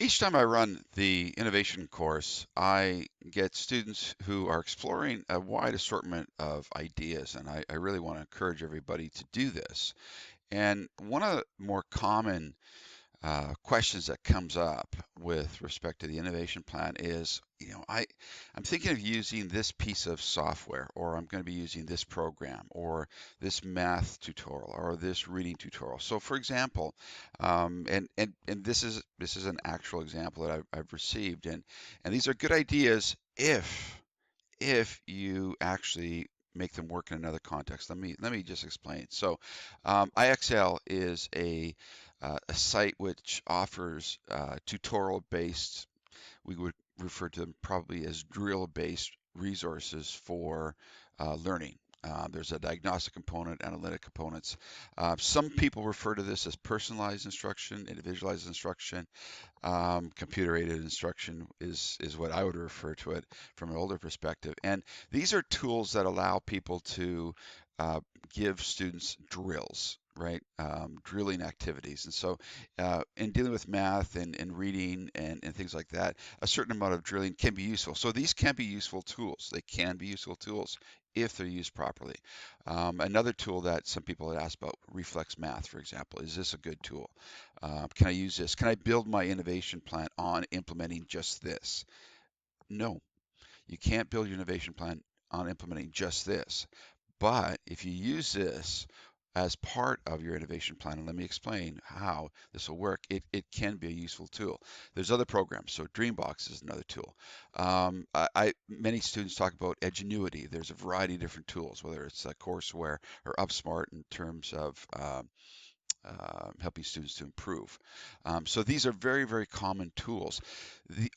Each time I run the innovation course, I get students who are exploring a wide assortment of ideas, and I really want to encourage everybody to do this. And one of the more common questions that comes up with respect to the innovation plan is, I'm thinking of using this piece of software, or I'm going to be using this program, or this math tutorial, or this reading tutorial. So, for example, and this is an actual example that I've received, and these are good ideas if you actually make them work in another context. Let me just explain. So, IXL is a site which offers tutorial-based, we would refer to them probably as drill-based resources for learning. There's a diagnostic component, analytic components. Some people refer to this as personalized instruction, individualized instruction. Computer-aided instruction is what I would refer to it from an older perspective. And these are tools that allow people to uh, give students drills, right? Drilling activities. And so, in dealing with math and reading and things like that, a certain amount of drilling can be useful. So these can be useful tools. They can be useful tools if they're used properly. Another tool that some people had asked about, reflex math, for example, is this a good tool? Can I use this? Can I build my innovation plan on implementing just this? No, you can't build your innovation plan on implementing just this. But if you use this as part of your innovation plan, and let me explain how this will work, it can be a useful tool. There's other programs. So Dreambox is another tool. Many students talk about Edgenuity. There's a variety of different tools, whether it's courseware or UpSmart in terms of helping students to improve. So these are very, very common tools.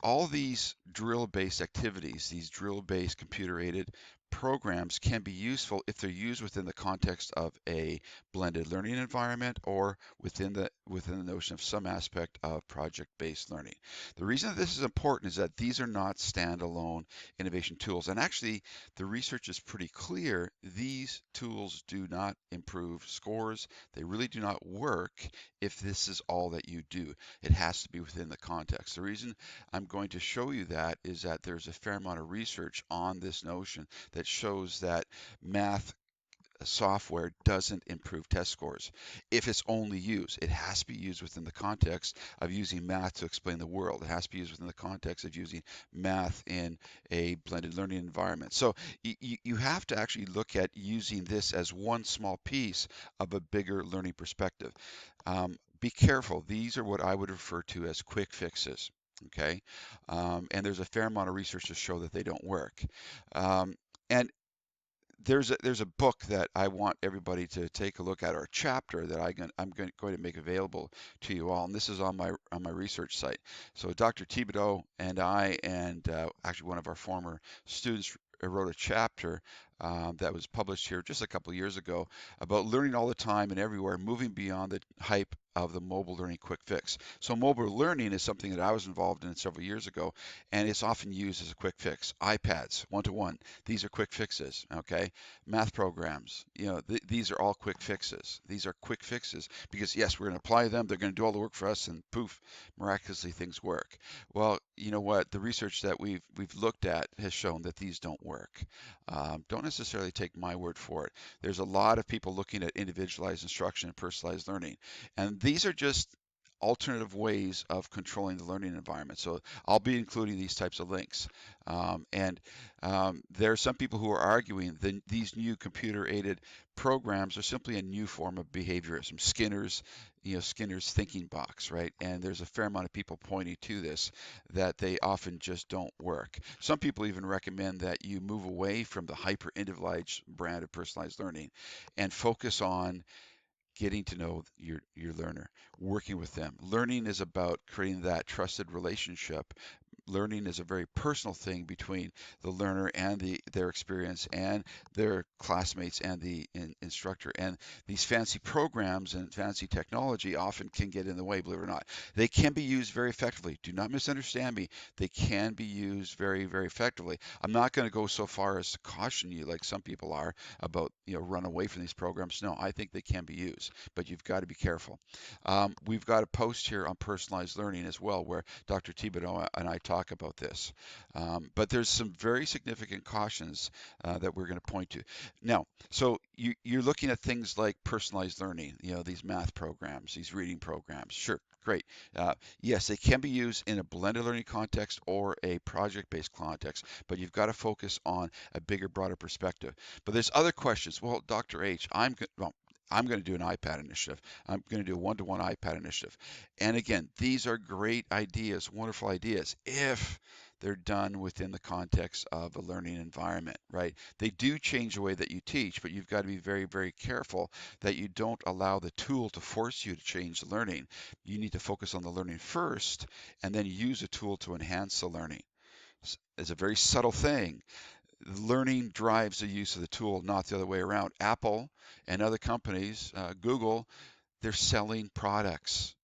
All these drill-based activities, these drill-based computer-aided programs can be useful if they're used within the context of a blended learning environment or within the notion of some aspect of project-based learning. The reason that this is important is that these are not standalone innovation tools. And actually, the research is pretty clear. These tools do not improve scores. They really do not work if this is all that you do. It has to be within the context. The reason I'm going to show you that is that there's a fair amount of research on this notion that shows that math software doesn't improve test scores if it's only used. It has to be used within the context of using math to explain the world. It has to be used within the context of using math in a blended learning environment. So you have to actually look at using this as one small piece of a bigger learning perspective. Be careful. These are what I would refer to as quick fixes. Okay, and there's a fair amount of research to show that they don't work. And there's a book that I want everybody to take a look at, or a chapter that I'm going to make available to you all, and this is on my research site. So Dr. Thibodeau and I, and actually one of our former students, wrote a chapter that was published here just a couple of years ago about learning all the time and everywhere, moving beyond the hype of the mobile learning quick fix. So mobile learning is something that I was involved in several years ago, and it's often used as a quick fix. iPads, one-to-one, these are quick fixes, okay? Math programs, these are all quick fixes. These are quick fixes because yes, we're going to apply them, they're going to do all the work for us, and poof, miraculously things work. Well, you know what? The research that we've looked at has shown that these don't work. Don't necessarily take my word for it. There's a lot of people looking at individualized instruction and personalized learning, and these are just alternative ways of controlling the learning environment. So I'll be including these types of links. And there are some people who are arguing that these new computer-aided programs are simply a new form of behaviorism. Skinner's thinking box, right? And there's a fair amount of people pointing to this, that they often just don't work. Some people even recommend that you move away from the hyper-individualized brand of personalized learning and focus on getting to know your learner, working with them. Learning is about creating that trusted relationship, learning is a very personal thing between the learner and their experience and their classmates and the instructor. And these fancy programs and fancy technology often can get in the way, believe it or not. They can be used very effectively. Do not misunderstand me. They can be used very, very effectively. I'm not going to go so far as to caution you, like some people are, about run away from these programs. No, I think they can be used, but you've got to be careful. We've got a post here on personalized learning as well, where Dr. Thibodeau and I talk about this. But there's some very significant cautions that we're going to point to. Now, so you're looking at things like personalized learning, these math programs, these reading programs. Sure, great. Yes, they can be used in a blended learning context or a project-based context, but you've got to focus on a bigger, broader perspective. But there's other questions. Well, Dr. H, I'm going to do an iPad initiative. I'm going to do a one-to-one iPad initiative. And again, these are great ideas, wonderful ideas, if they're done within the context of a learning environment, right? They do change the way that you teach, but you've got to be very, very careful that you don't allow the tool to force you to change the learning. You need to focus on the learning first and then use a tool to enhance the learning. It's a very subtle thing. Learning drives the use of the tool, not the other way around. Apple and other companies, Google, they're selling products.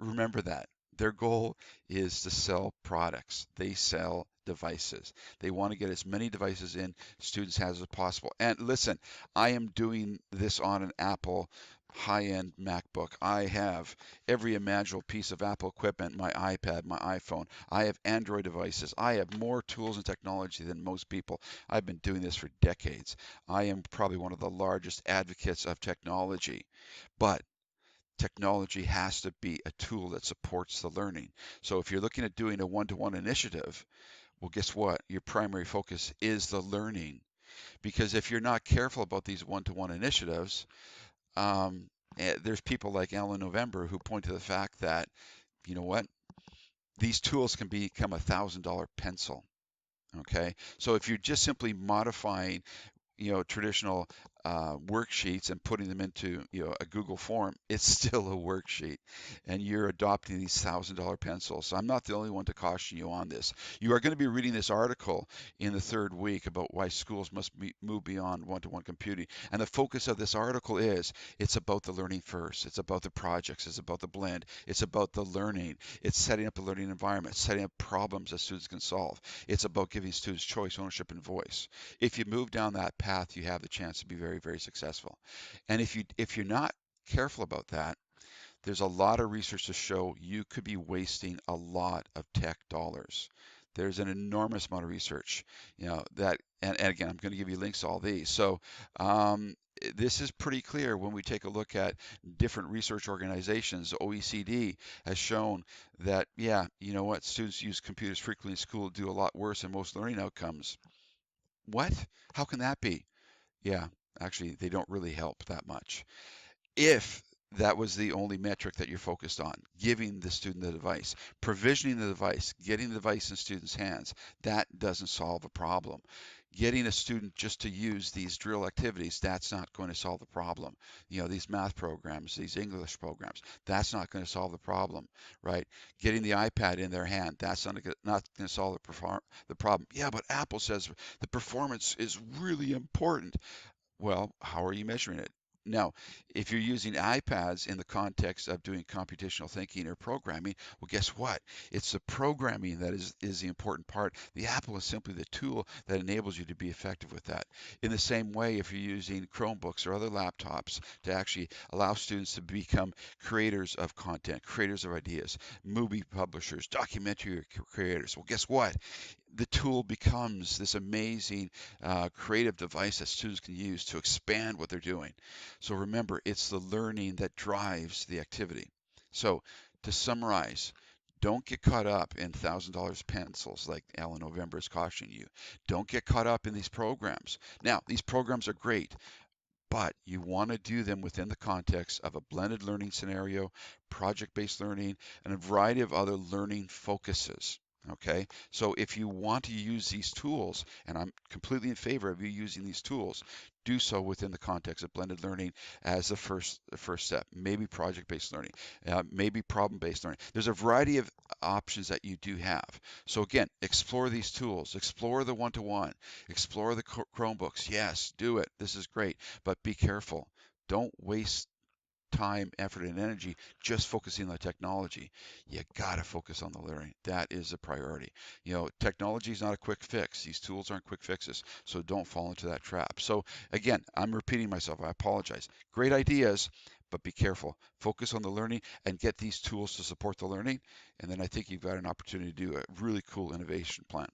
Remember that. Their goal is to sell products. They sell devices. They want to get as many devices in students' hands as possible. And listen, I am doing this on an Apple high-end MacBook. I have every imaginable piece of Apple equipment, my iPad, my iPhone. I have Android devices. I have more tools and technology than most people. I've been doing this for decades. I am probably one of the largest advocates of technology. But technology has to be a tool that supports the learning. So if you're looking at doing a one-to-one initiative, well, guess what? Your primary focus is the learning. Because if you're not careful about these one-to-one initiatives, there's people like Alan November who point to the fact that, you know what? These tools can become $1,000 pencil. Okay. So if you're just simply modifying traditional worksheets and putting them into a Google form, it's still a worksheet, and you're adopting these $1,000 pencils. So I'm not the only one to caution you on this. You are going to be reading this article in the third week about why schools must move beyond one-to-one computing, and the focus of this article is it's about the learning first. It's about the projects. It's about the blend. It's about the learning. It's setting up the learning environment, setting up problems that students can solve. It's about giving students choice, ownership, and voice. If you move down that path, you have the chance to be very, very successful. And if you're not careful about that, there's a lot of research to show you could be wasting a lot of tech dollars. There's an enormous amount of research, that, and again, I'm going to give you links to all these. So this is pretty clear when we take a look at different research organizations. OECD has shown that, yeah, you know what, students use computers frequently in school do a lot worse in most learning outcomes. What? How can that be? Yeah, actually, they don't really help that much. If that was the only metric that you're focused on, giving the student the device, provisioning the device, getting the device in students' hands, that doesn't solve a problem. Getting a student just to use these drill activities, that's not going to solve the problem. These math programs, these English programs, that's not going to solve the problem, right? Getting the iPad in their hand, that's not going to solve the problem. Yeah, but Apple says the performance is really important. Well, how are you measuring it? Now, if you're using iPads in the context of doing computational thinking or programming, well, guess what? It's the programming that is the important part. The Apple is simply the tool that enables you to be effective with that. In the same way, if you're using Chromebooks or other laptops to actually allow students to become creators of content, creators of ideas, movie publishers, documentary creators, well, guess what? The tool becomes this amazing creative device that students can use to expand what they're doing. So remember, it's the learning that drives the activity. So to summarize, don't get caught up in $1,000 pencils like Alan November is cautioning you. Don't get caught up in these programs. Now, these programs are great, but you want to do them within the context of a blended learning scenario, project-based learning, and a variety of other learning focuses. Okay, so if you want to use these tools, and I'm completely in favor of you using these tools, do so within the context of blended learning as the first step. Maybe project-based learning, maybe problem-based learning. There's a variety of options that you do have. So again, explore these tools, explore the one-to-one, explore the Chromebooks. Yes, do it. This is great, but be careful. Don't waste time, effort, and energy just focusing on the technology. You got to focus on the learning. That is a priority. Technology is not a quick fix. These tools aren't quick fixes. So don't fall into that trap. So again, I'm repeating myself. I apologize. Great ideas, but be careful. Focus on the learning and get these tools to support the learning. And then I think you've got an opportunity to do a really cool innovation plan.